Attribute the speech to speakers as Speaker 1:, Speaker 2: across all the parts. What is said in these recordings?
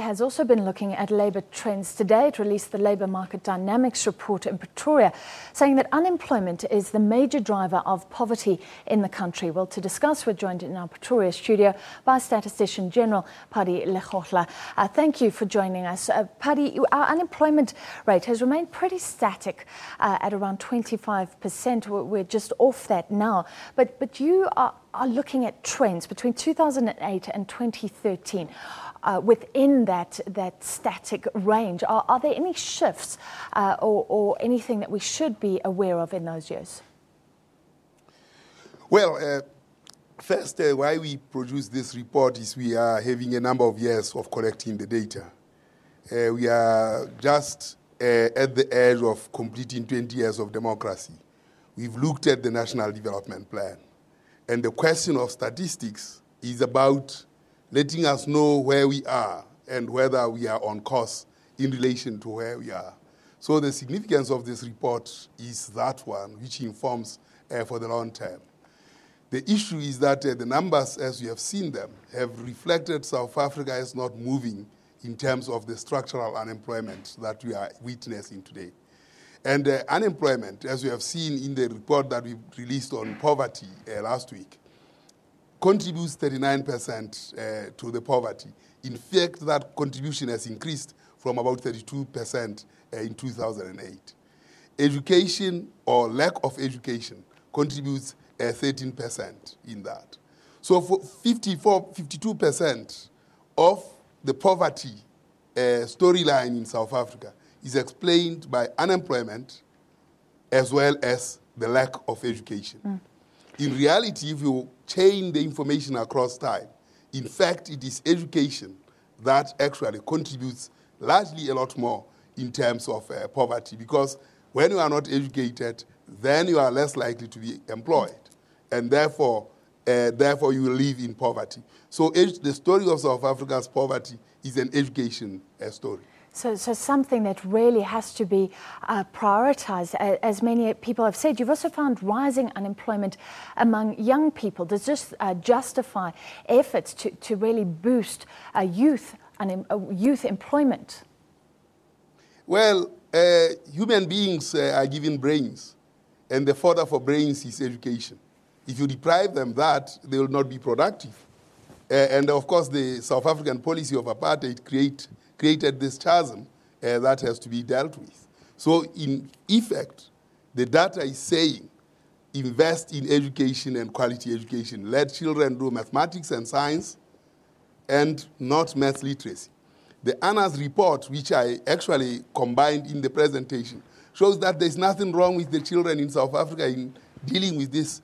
Speaker 1: Has also been looking at labour trends today. It released the Labour Market Dynamics report in Pretoria, saying that unemployment is the major driver of poverty in the country. Well, to discuss, we're joined in our Pretoria studio by Statistician General Paddy Lekgotla. Thank you for joining us. Paddy, our unemployment rate has remained pretty static at around 25%. We're just off that now. But you are looking at trends between 2008 and 2013. Within that static range, are there any shifts or anything that we should be aware of in those years?
Speaker 2: Well, first, why we produce this report is we are having a number of years of collecting the data. We are just at the edge of completing 20 years of democracy. We've looked at the National Development Plan. And the question of statistics is about letting us know where we are and whether we are on course in relation to where we are. So the significance of this report is that one, which informs for the long term. The issue is that the numbers, as you have seen them, have reflected South Africa as not moving in terms of the structural unemployment that we are witnessing today. And unemployment, as you have seen in the report that we released on poverty last week, contributes 39% to the poverty. In fact, that contribution has increased from about 32% in 2008. Education or lack of education contributes 13% in that. So for 52% of the poverty storyline in South Africa is explained by unemployment as well as the lack of education. In reality, if you chain the information across time, in fact, it is education that actually contributes largely a lot more in terms of poverty, because when you are not educated, then you are less likely to be employed, and therefore you will live in poverty. So the story of South Africa's poverty is an education story.
Speaker 1: So something that really has to be prioritized. As many people have said, you've also found rising unemployment among young people. Does this justify efforts to really boost youth employment?
Speaker 2: Well, human beings are given brains, and the fodder for brains is education. If you deprive them that, they will not be productive. And of course, the South African policy of apartheid created this chasm that has to be dealt with. So in effect, the data is saying invest in education and quality education. Let children do mathematics and science and not math literacy. The ANA's report, which I actually combined in the presentation, shows that there's nothing wrong with the children in South Africa in dealing with these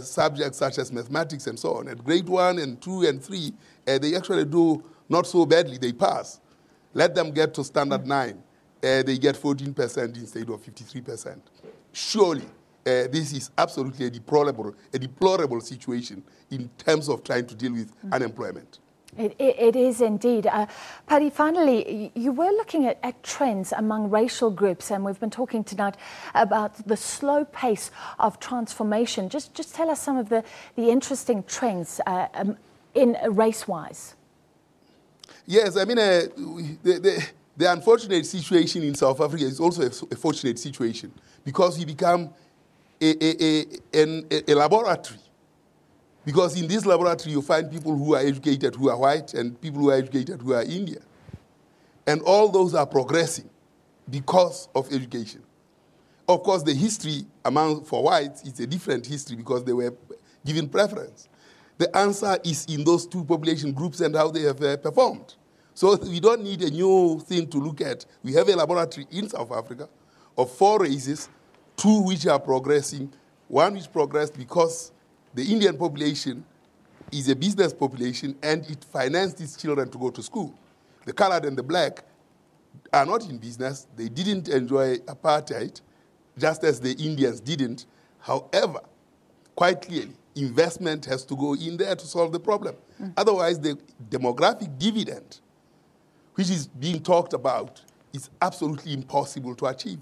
Speaker 2: subjects such as mathematics and so on. At grade 1 and 2 and 3, they actually do not so badly, they pass. Let them get to standard 9. They get 14% instead of 53%. Surely, this is absolutely a deplorable situation in terms of trying to deal with unemployment.
Speaker 1: It is indeed. Paddy, finally, you were looking at trends among racial groups, and we've been talking tonight about the slow pace of transformation. Just tell us some of the interesting trends in race-wise.
Speaker 2: Yes, I mean, the unfortunate situation in South Africa is also a fortunate situation, because we become a laboratory. Because in this laboratory, you find people who are educated who are white and people who are educated who are Indian. And all those are progressing because of education. Of course, the history for whites is a different history because they were given preference. The answer is in those two population groups and how they have performed. So we don't need a new thing to look at. We have a laboratory in South Africa of 4 races, 2 which are progressing, 1 which progressed because the Indian population is a business population and it financed its children to go to school. The colored and the black are not in business. They didn't enjoy apartheid, just as the Indians didn't. However, quite clearly, investment has to go in there to solve the problem. Otherwise, the demographic dividend, which is being talked about, is absolutely impossible to achieve.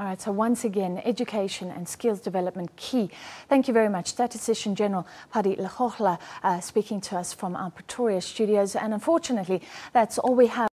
Speaker 1: All right, so once again, education and skills development key. Thank you very much. Statistician General Paddy Legohla speaking to us from our Pretoria studios. And unfortunately, that's all we have.